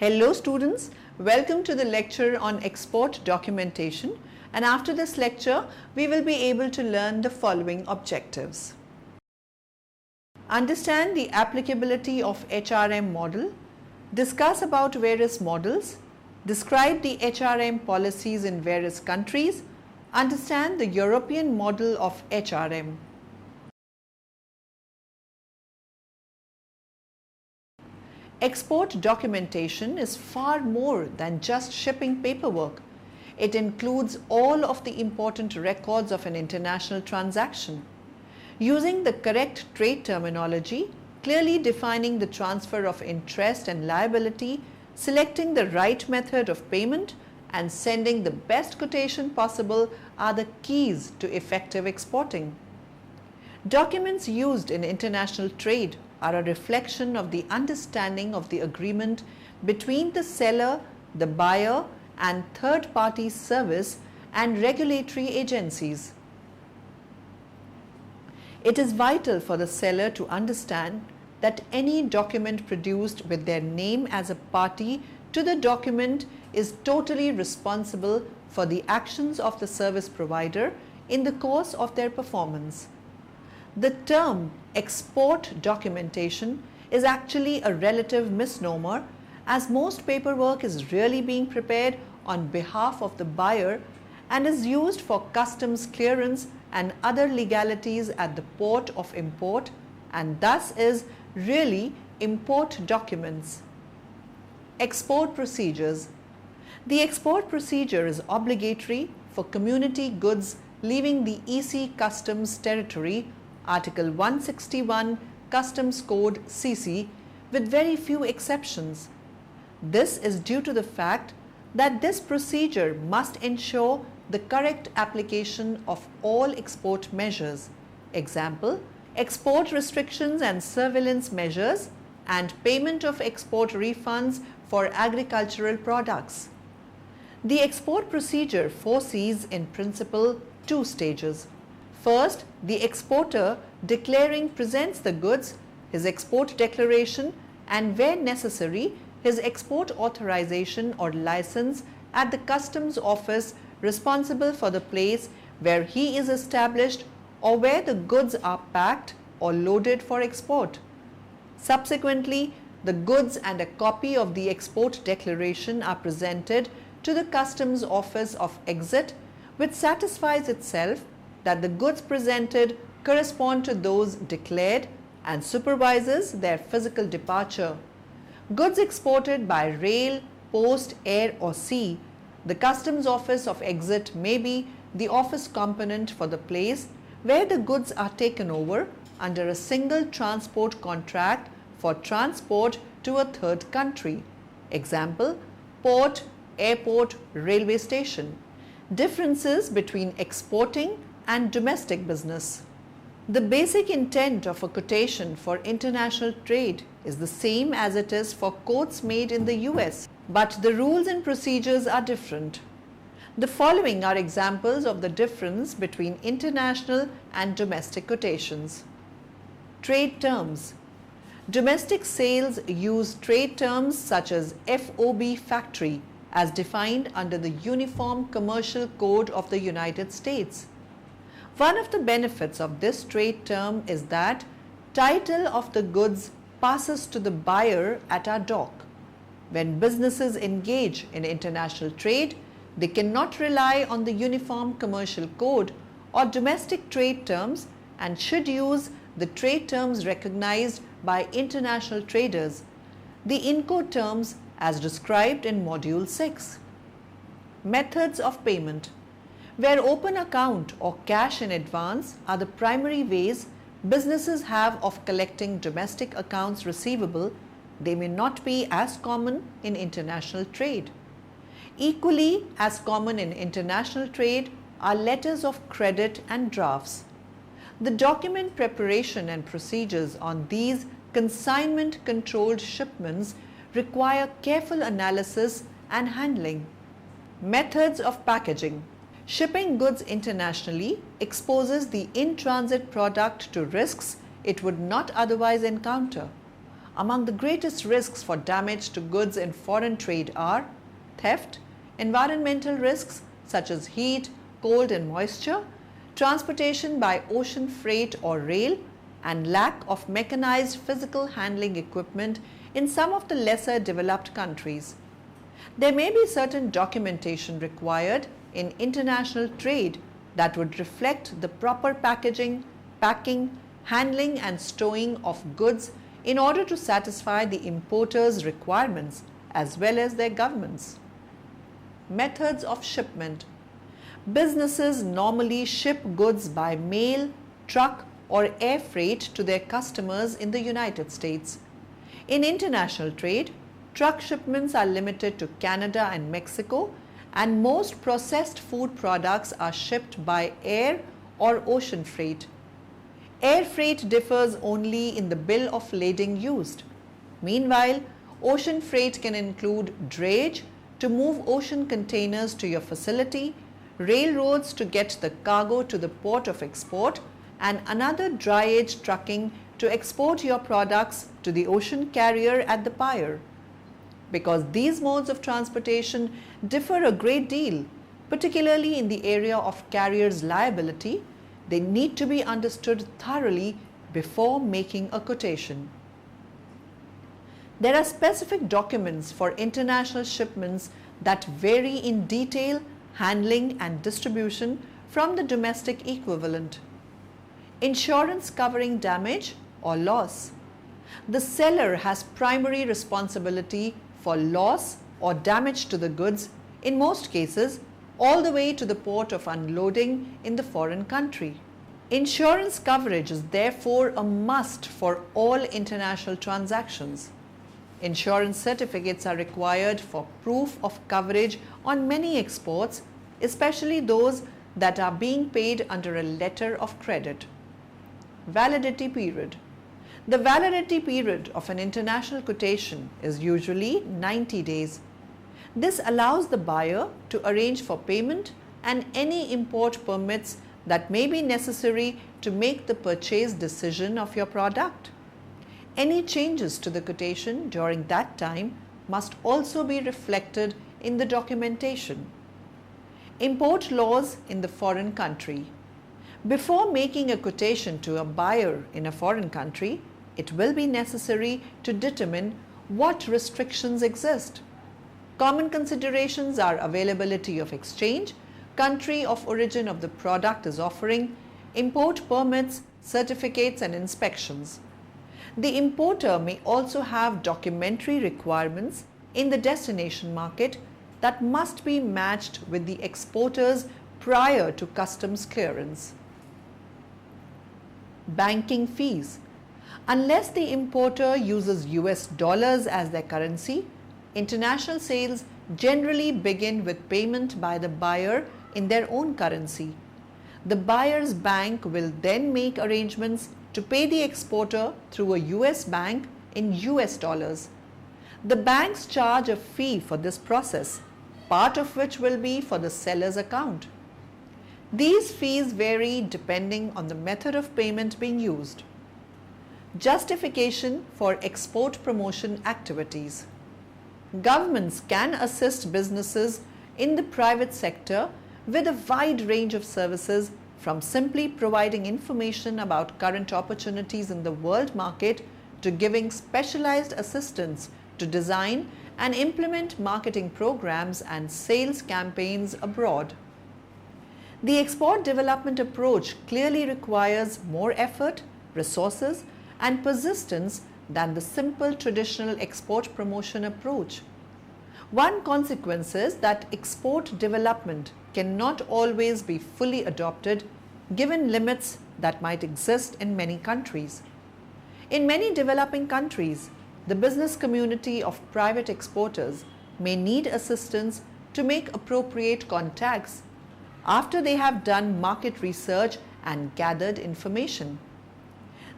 Hello students, welcome to the lecture on export documentation, and after this lecture we will be able to learn the following objectives. Understand the applicability of HRM model, discuss about various models, describe the HRM policies in various countries, understand the European model of HRM. Export documentation is far more than just shipping paperwork. It includes all of the important records of an international transaction. Using the correct trade terminology, clearly defining the transfer of interest and liability, selecting the right method of payment, and sending the best quotation possible are the keys to effective exporting. Documents used in international trade are a reflection of the understanding of the agreement between the seller, the buyer, and third-party service and regulatory agencies. It is vital for the seller to understand that any document produced with their name as a party to the document is totally responsible for the actions of the service provider in the course of their performance. The term export documentation is actually a relative misnomer, as most paperwork is really being prepared on behalf of the buyer and is used for customs clearance and other legalities at the port of import, and thus is really import documents. Export procedures. The export procedure is obligatory for community goods leaving the EC customs territory, Article 161 Customs Code CC, with very few exceptions. This is due to the fact that this procedure must ensure the correct application of all export measures. Example, export restrictions and surveillance measures and payment of export refunds for agricultural products. The export procedure foresees in principle two stages. First, the exporter declaring presents the goods, his export declaration, and where necessary, his export authorization or license at the customs office responsible for the place where he is established or where the goods are packed or loaded for export. Subsequently, the goods and a copy of the export declaration are presented to the customs office of exit, which satisfies itself that the goods presented correspond to those declared and supervises their physical departure. Goods exported by rail, post, air or sea, the customs office of exit may be the office component for the place where the goods are taken over under a single transport contract for transport to a third country. Example, port, airport, railway station. Differences between exporting and domestic business. The basic intent of a quotation for international trade is the same as it is for quotes made in the US, but the rules and procedures are different. The following are examples of the difference between international and domestic quotations. Trade terms. Domestic sales use trade terms such as FOB factory as defined under the Uniform Commercial Code of the United States. One of the benefits of this trade term is that title of the goods passes to the buyer at our dock. When businesses engage in international trade, they cannot rely on the Uniform Commercial Code or domestic trade terms and should use the trade terms recognized by international traders, the Incoterms as described in Module 6. Methods of payment. Where open account or cash in advance are the primary ways businesses have of collecting domestic accounts receivable, they may not be as common in international trade. Equally as common in international trade are letters of credit and drafts. The document preparation and procedures on these consignment-controlled shipments require careful analysis and handling. Methods of packaging. Shipping goods internationally exposes the in-transit product to risks it would not otherwise encounter. among the greatest risks for damage to goods in foreign trade are theft, environmental risks such as heat, cold and moisture, transportation by ocean freight or rail, and lack of mechanized physical handling equipment in some of the lesser developed countries. There may be certain documentation required in international trade that would reflect the proper packaging, packing, handling and stowing of goods in order to satisfy the importers' requirements as well as their governments. Methods of shipment. Businesses normally ship goods by mail, truck or air freight to their customers in the United States. In international trade, truck shipments are limited to Canada and Mexico, and most processed food products are shipped by air or ocean freight. Air freight differs only in the bill of lading used. Meanwhile, ocean freight can include drayage to move ocean containers to your facility, railroads to get the cargo to the port of export, and another drayage trucking to export your products to the ocean carrier at the buyer. Because these modes of transportation differ a great deal, particularly in the area of carrier's liability, they need to be understood thoroughly before making a quotation. There are specific documents for international shipments that vary in detail, handling and distribution from the domestic equivalent. Insurance covering damage or loss. The seller has primary responsibility for loss or damage to the goods, in most cases, all the way to the port of unloading in the foreign country. Insurance coverage is therefore a must for all international transactions. Insurance certificates are required for proof of coverage on many exports, especially those that are being paid under a letter of credit. Validity period. The validity period of an international quotation is usually 90 days. This allows the buyer to arrange for payment and any import permits that may be necessary to make the purchase decision of your product. Any changes to the quotation during that time must also be reflected in the documentation. Import laws in the foreign country. Before making a quotation to a buyer in a foreign country, it will be necessary to determine what restrictions exist. Common considerations are availability of exchange, country of origin of the product is offering, import permits, certificates and inspections. The importer may also have documentary requirements in the destination market that must be matched with the exporters prior to customs clearance. Banking fees. Unless the importer uses US dollars as their currency, international sales generally begin with payment by the buyer in their own currency. The buyer's bank will then make arrangements to pay the exporter through a US bank in US dollars. The banks charge a fee for this process, part of which will be for the seller's account. These fees vary depending on the method of payment being used. Justification for export promotion activities. Governments can assist businesses in the private sector with a wide range of services, from simply providing information about current opportunities in the world market to giving specialized assistance to design and implement marketing programs and sales campaigns abroad. The export development approach clearly requires more effort, resources, and persistence than the simple traditional export promotion approach. One consequence is that export development cannot always be fully adopted given limits that might exist in many countries. In many developing countries, the business community of private exporters may need assistance to make appropriate contacts after they have done market research and gathered information.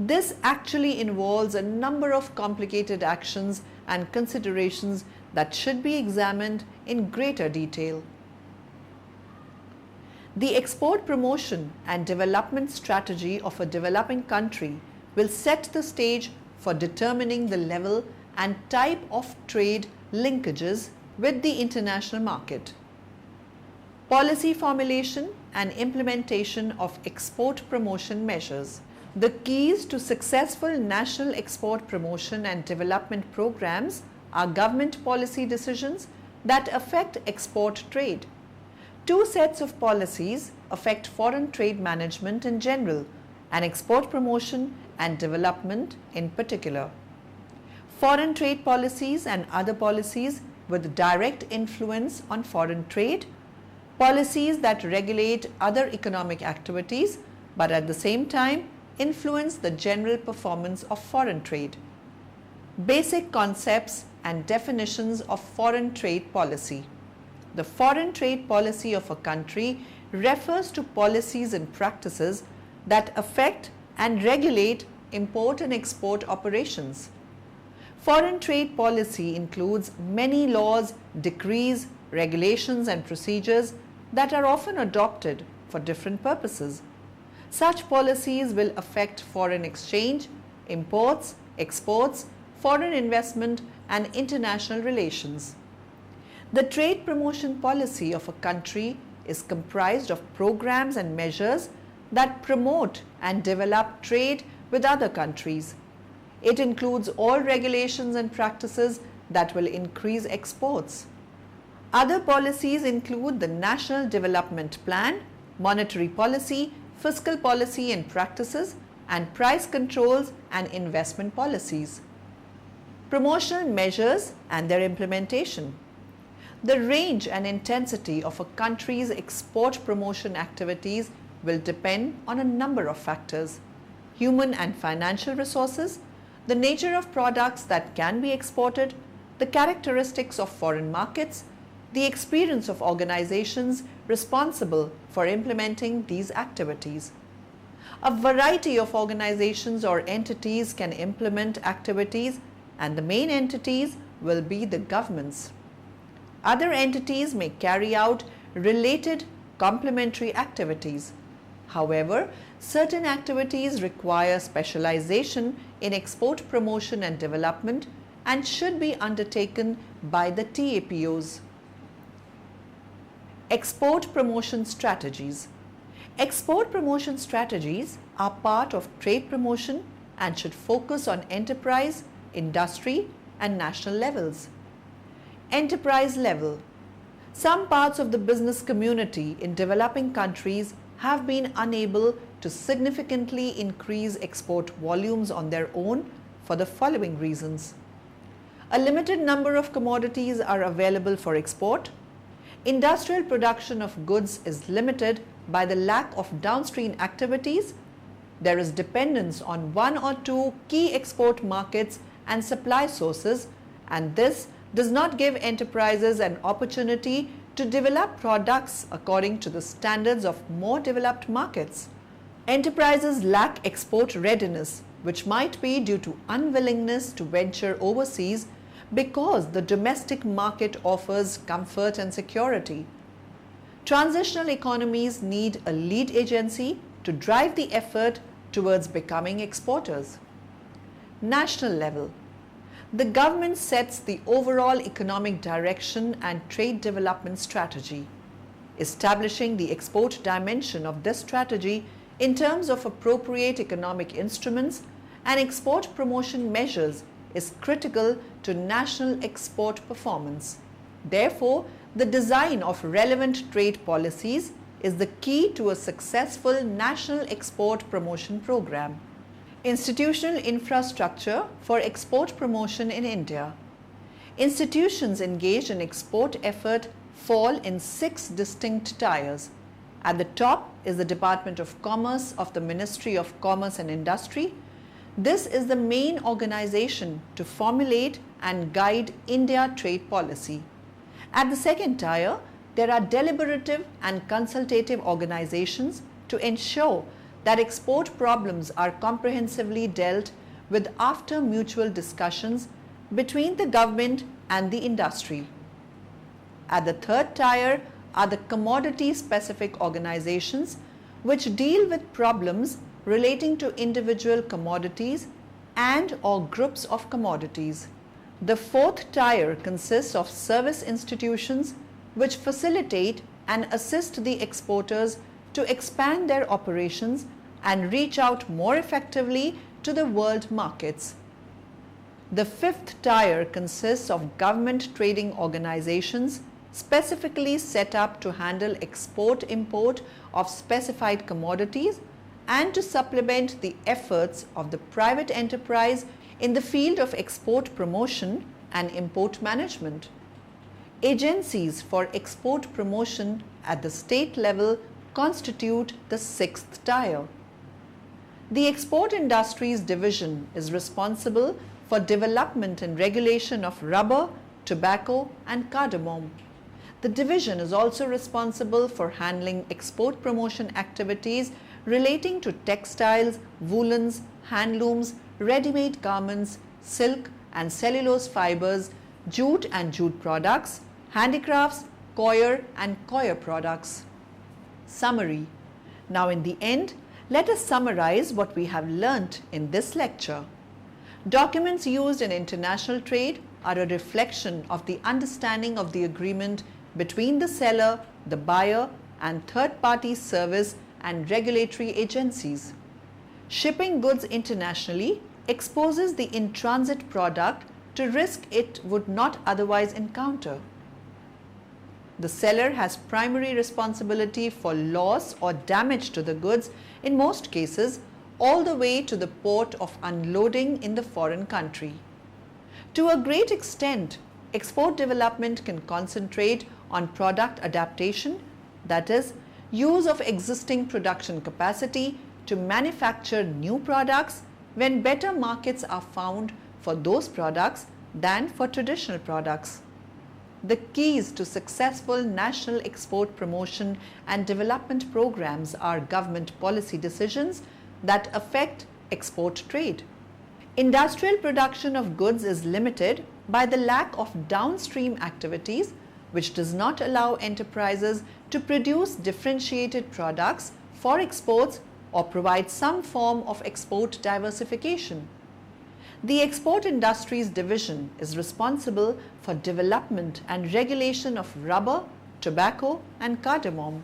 This actually involves a number of complicated actions and considerations that should be examined in greater detail. The export promotion and development strategy of a developing country will set the stage for determining the level and type of trade linkages with the international market. Policy formulation and implementation of export promotion measures. The keys to successful national export promotion and development programs are government policy decisions that affect export trade. Two sets of policies affect foreign trade management in general and export promotion and development in particular. Foreign trade policies and other policies with direct influence on foreign trade, policies that regulate other economic activities but at the same time influence the general performance of foreign trade. Basic concepts and definitions of foreign trade policy. The foreign trade policy of a country refers to policies and practices that affect and regulate import and export operations. Foreign trade policy includes many laws, decrees, regulations and procedures that are often adopted for different purposes. Such policies will affect foreign exchange, imports, exports, foreign investment and international relations. The trade promotion policy of a country is comprised of programs and measures that promote and develop trade with other countries. It includes all regulations and practices that will increase exports. Other policies include the National Development Plan, monetary policy, fiscal policy and practices, and price controls and investment policies. Promotional measures and their implementation. The range and intensity of a country's export promotion activities will depend on a number of factors: human and financial resources, the nature of products that can be exported, the characteristics of foreign markets, the experience of organizations responsible for implementing these activities. A variety of organizations or entities can implement activities, and the main entities will be the governments. Other entities may carry out related complementary activities. However, certain activities require specialization in export promotion and development and should be undertaken by the TAPOs. Export promotion strategies. Export promotion strategies are part of trade promotion and should focus on enterprise, industry and national levels. Enterprise level. Some parts of the business community in developing countries have been unable to significantly increase export volumes on their own for the following reasons. A limited number of commodities are available for export. Industrial production of goods is limited by the lack of downstream activities. There is dependence on one or two key export markets and supply sources, and this does not give enterprises an opportunity to develop products according to the standards of more developed markets. Enterprises lack export readiness, which might be due to unwillingness to venture overseas because the domestic market offers comfort and security. Transitional economies need a lead agency to drive the effort towards becoming exporters. National level. The government sets the overall economic direction and trade development strategy. Establishing the export dimension of this strategy in terms of appropriate economic instruments and export promotion measures is critical to national export performance. Therefore, the design of relevant trade policies is the key to a successful national export promotion program. Institutional infrastructure for export promotion in India. Institutions engaged in export effort fall in 6 distinct tiers. At the top is the Department of Commerce of the Ministry of Commerce and Industry. This is the main organization to formulate and guide India trade policy. At the second tier, there are deliberative and consultative organizations to ensure that export problems are comprehensively dealt with after mutual discussions between the government and the industry. At the third tier are the commodity-specific organizations which deal with problems relating to individual commodities and or groups of commodities. The fourth tier consists of service institutions which facilitate and assist the exporters to expand their operations and reach out more effectively to the world markets. The fifth tier consists of government trading organizations specifically set up to handle export-import of specified commodities and to supplement the efforts of the private enterprise in the field of export promotion and import management. Agencies for export promotion at the state level constitute the sixth tier. The Export Industries Division is responsible for development and regulation of rubber, tobacco and cardamom. The division is also responsible for handling export promotion activities relating to textiles, woolens, handlooms, ready-made garments, silk and cellulose fibers, jute and jute products, handicrafts, coir and coir products. Summary. Now in the end, let us summarize what we have learnt in this lecture. Documents used in international trade are a reflection of the understanding of the agreement between the seller, the buyer and third-party service and regulatory agencies. Shipping goods internationally exposes the in-transit product to risk it would not otherwise encounter. The seller has primary responsibility for loss or damage to the goods in most cases all the way to the port of unloading in the foreign country. To a great extent, export development can concentrate on product adaptation, that is, use of existing production capacity to manufacture new products when better markets are found for those products than for traditional products. The keys to successful national export promotion and development programs are government policy decisions that affect export trade. Industrial production of goods is limited by the lack of downstream activities, which does not allow enterprises to produce differentiated products for exports or provide some form of export diversification. The Export Industries Division is responsible for development and regulation of rubber, tobacco and cardamom.